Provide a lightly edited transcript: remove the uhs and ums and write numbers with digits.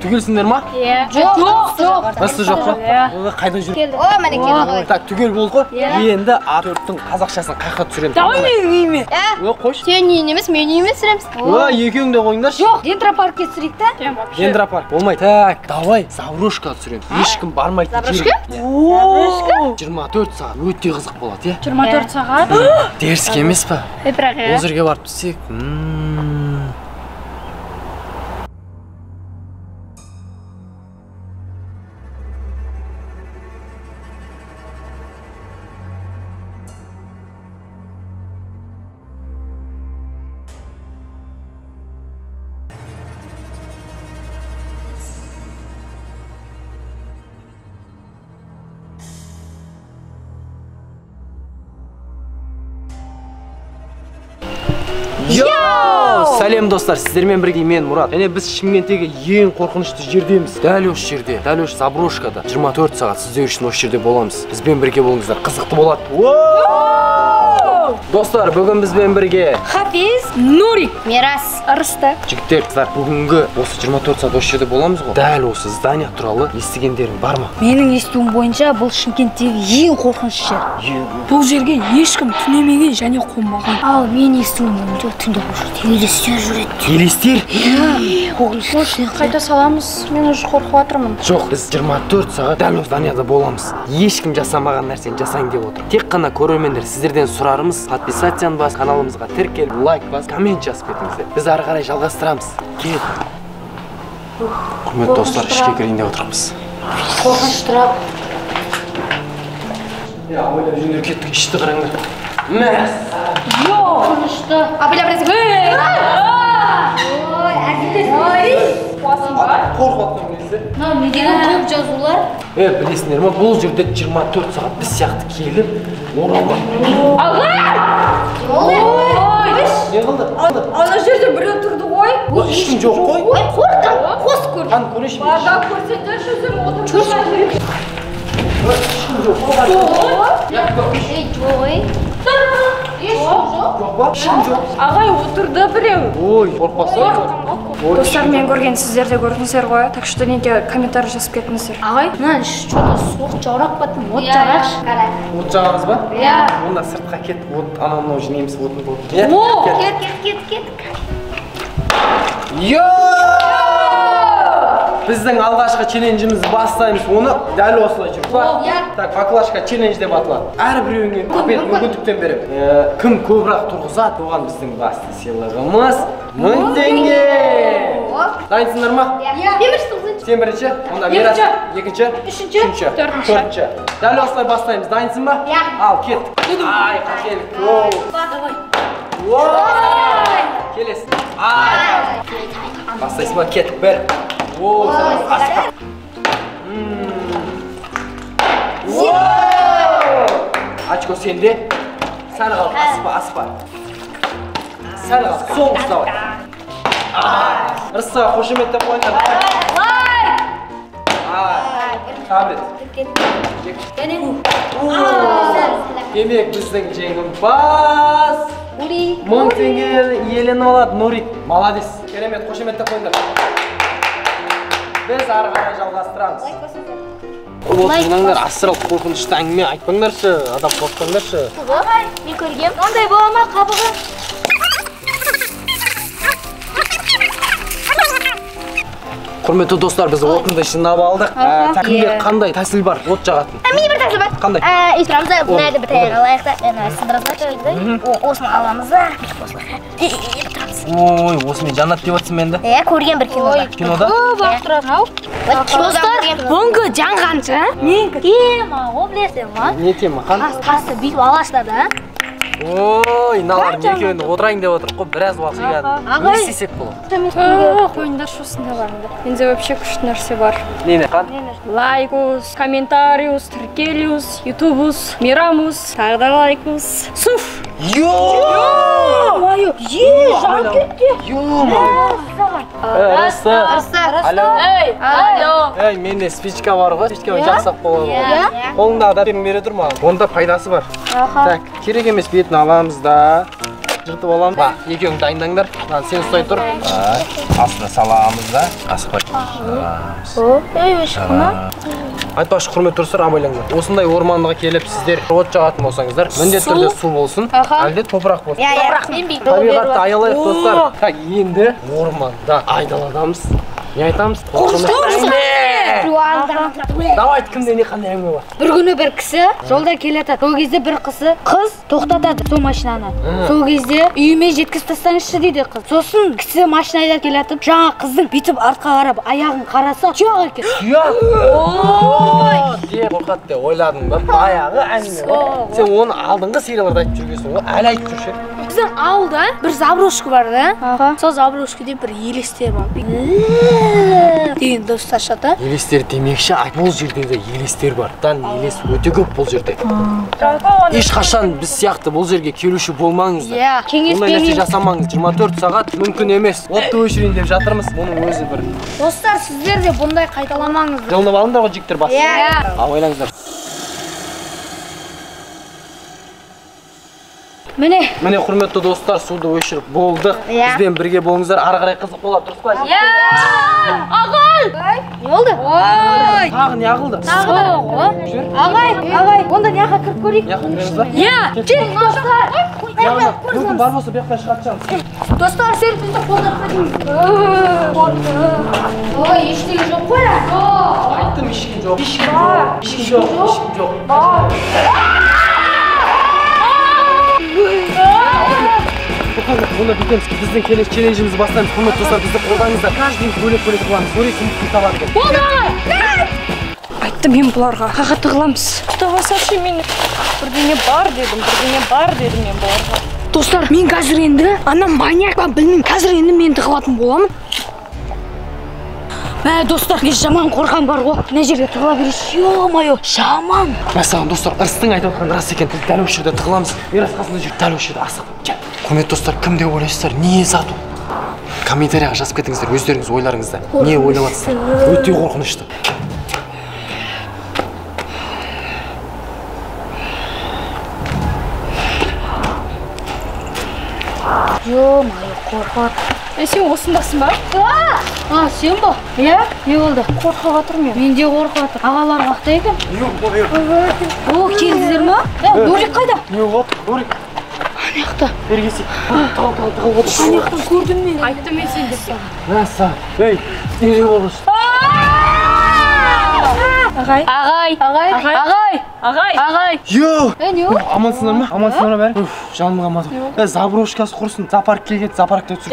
Түгелсіңдер ма? Жоқ. Насты жоқ па? Қайда жүр? О, мәне келді. Так, түгел болды ғой? Енді А4-тің қазақшасын қайқа түсіреміз. Давай менің үйіме. Қойшы. Сен үйін емес, мен үйіме түсіреміз. Екеуің де қойыңдаршы. Жоқ, Дендропаркке түсірейік та. Дендропарк. Болмайды. Так, давай Заброшка түсіреміз. Ешкім бармайды. Заброшка? 24 сағат өте қызық болады, 24 сағат. Дерске емес па? Бірақ Ол жерге барып түсек. Сәлем достар, сіздермен бірге мен Мұрат. Және біз Шымкенттегі ең қорқынышты жердеміз. Дәл осы жерде, дәл осы Заброшкада 24 сағат сіздер үшін осы жерде боламыз. Бізбен бірге болыңыздар, қызықты болады. Достар, бүгін бізбен бірге Хафиз, Нурик, Мирас, Арыста. Жігіттер, қыздар, бүгінгі осы 24 сағат осы жерде боламыз ғой. Дәл осы здания туралы естігендерің бар ма? Менің естуім бойынша бұл Шымкенттегі ең қорқынышты жер. Бұл жерге ешкім түнемеген және қонбаған. Ал мен естуім бойынша түнде бұл жерде елестер жүреді. Елестер? Қайта саламыз, мен уже қорқып жатырмын. Жоқ, біз 24 сағат дәл осы зданияда боламыз. Ешкім жасамаған нәрсені жасайын деп отыр. Тек қана көрермендер сіздерден сұрарымыз, подписацияны бас, каналымызға тіркел, лайк бас, коммент жазып кетіңіздер. Біз ары қарай жалғастырамыз. Кел. Құрметті достар, ішке кірейін деп отырмыз. Қорқыныштырақ. Ойлап жүргендер кеттік, ішті қараңдар. Мәс! Қорқынышты. Абыля біресе. Ой, әзілдесің. Қорқып кезде. Не деген көп жазулар? Білесіңдер ма, бұл жерде 24 сағат біз сияқты келіп, оралған. Не қылды? Ана жерде біреу тұрды ғой. Ешкім жоқ қой. Ой, қорқам, қос көр. Қан көреш ме? Бада көрсетші өзім отырып. Ешкім жоқ. Ей, жой. Жоқ ба? Ешкім жоқ. Ағай отырды біреу. Ой, қорқпасың. Достар, мен көрген сіздер де көрдіңіздер ғой, так что неге комментарий жазып кетіңіздер. Ағай, мына что-то суық жарақ батын, от жарақшы. От жағамыз ба? Иә. Онда сыртқа кет, от анау жинеміз отын болды. Кет. Біздің алғашқы челленджіміз бастаймыз. Оны дәл осылай жүріп па? Так, баклажка челлендж деп атылады. Әрбіреуіңе көпет мүмкіндіктен берем. Кім көбірек тұрғызады, оған біздің басты сыйлығымыз 1000 теңге. Дайынсыңдар ма? Сен бірінші, онда Мирас екінші, үшінші, төртінші. Дәл осылай бастаймыз. Дайынсың ба? Ал, кет. Ай, қателік. Келес. Бастайсың ба? Кет. Бір. Аспа. Очко сенде. Сәл қал, аспа. Сәл қал, соңғыс давай. Рысыға қошеметтеп қойыңдар. Таблет. Демек біздің жеңімпаз 1000 теңге иеленіп алады Нурик. Молодец. Керемет, қошеметтеп қойыңдар. Біз ары қарай жалғастырамыз. Отырыңдар, асырал қорқынышты әңгіме айтпаңдаршы, адам қорқпаңдаршы. Ағай, мен көргем. Ондай бола ма қабығы? Құрметті достар, біз отынды жинап алдық. Кімде қандай тәсіл бар от жағатын? Менде бір тәсіл бар. Қандай? Исырамызда мынайды бір таяқ алайық та, сындыразға осыны аламыз да. Ой, осымен жанат деп отырсың менді? Көрген бір кинода. Кинода? Бақ тұрады, ау. Достар, Бұңғы жанғанша, мен тема, о білесің ма? Не тема, қан? Тасты бүйтіп алашта да. Ой, налардың екеуінде отырайын деп отыр қой, біраз уақыт жиған. Не істесек болады? Қойындар шосында барында. Менде вообще күшті нәрсе бар. Нені, қан? Лайкус, комментариус, тіркелиус, ютубус, мирамус, тағы да лайкус. Суф! Йооо! Жан кетті. Йооо! Алло. Эй, менде спичка бар ғой. Спичкамен жақсақ болады. Қолыңдағы дәптерін бере тұр маған. Онда пайдасы бар. Так, керек емес, бетін аламыз да. Жыртып аламыз. Ба, екеуің дайындаңдар. Сен ұстай тұр. Астына саламыз да. Қасық бар. Айтпақшы құрметті достар, абайлаңдар. Осындай орманға келіп сіздер от жағатын болсаңыздар, міндетті түрде су болсын, әлде топырақ болсын. Табиғатты аялайық достар. Так, енді орманда айдаладамыз. Не айтамыз? Давай, кімде не қандай әңгіме бар? Бір күні бір кісі жолда келеді. Сол кезде бір қыз тоқтатады сол машинаны. Сол кезде үйіме жеткізіп тастаңызшы дейді қыз. Сосын кісі машина айдап келеді. Жаңа қыздың бүйтіп артқа қарап аяғын қараса, тұяқ екен. Тұяқ? Деп қорқады деп ойладың ба? Баяғы әңгіме бар. Сен оны алдыңғы серияларда айтып жүргенсің ғой, әлі айтып жүрші. Біздің ауылда бір заброшка бар да. Сол заброшкада бір елестер бар. Деген достар шата. Елестер демекші, бұл жерде де елестер бар. Елес өте көп бұл жерде. Ешқашан біз сияқты бұл жерге келуші болмаңыздар. Ондай нәрсе жасамаңыз. 24 сағат мүмкін емес. Отты өшірейін деп жатырмыз. Мұның өзі бір. Достар, сіздер де бұндай қайталамаңыздар. Жылынып алыңдар ғой жігіттер бас. Ойлаңыздар. Міне құрметті достар, суды өшіріп болдық. Бізбен бірге болыңыздар, ары қарай қызық болады, дұрыс па? Ағай! Не болды? Тағы не ағылды? Ағай, онда неға кіріп көрейік? Неға кіреміз ба? Кел, достар! Мүмкін бар болса бияқтан шығатшамыз. Достар, сен бізді қолдап қадыңыз. Ой, ештеңе жоқ қой? Айттым, ешкім жоқ. Ешкім жоқ. Бұны бітеміз ки, біздің келесі челленджімізді бастаймыз. Құрметті достар, бізді қолдаңыздар. Каждый бөлек-бөлек қыламыз. Көресің, мұқты табады екен. Болды! Айтты мен бұларға. Қаға тығыламыз. Ұстағасашы мені. Бірдеңе бар дедім мен бұларға. Достар, мен қазір енді, анам маньяк ба білмеймін. Қазір енді мен тығылатын боламын. Достар, мен жаман қорған бар ғой. Мына жерге тығыла берейші. Ё-майо, жаман. Мәсаған, достар, ырыстың айтып отқан рас екен. Дәл осы жерде тығыламыз. Мирас қасында жүр, дәл осы жерде асық. Құрметті достар, кім деп ойлайсыздар? Не сату? Комментарияға жазып кетіңіздер, өздеріңіз ойларыңызда. Не ойлап жатсыздар? Өте қорқынышты. Ё-майо, қорқат. Сен осындасың ба? Сен ба? Не болды? Қорқып жатырмын мен. Мен де қорқып жатыр. Ағалар қақта екен? Келдіңіздер ма? Дөрек қайда? Не болды? Дөрек. Анаяқта. Бергесі. Тығылып отыр. Анаяқтан көрдім мен. Айттым мен сен деп. Мәсі. Ей, неге болыш? Ағай. Йо! Не ол? Амансыңдар ма? Амансыңдар ма бәрі? Жаным қалмады. Заброшкасы құрсын. Зоопаркке кет, зоопаркта түсір.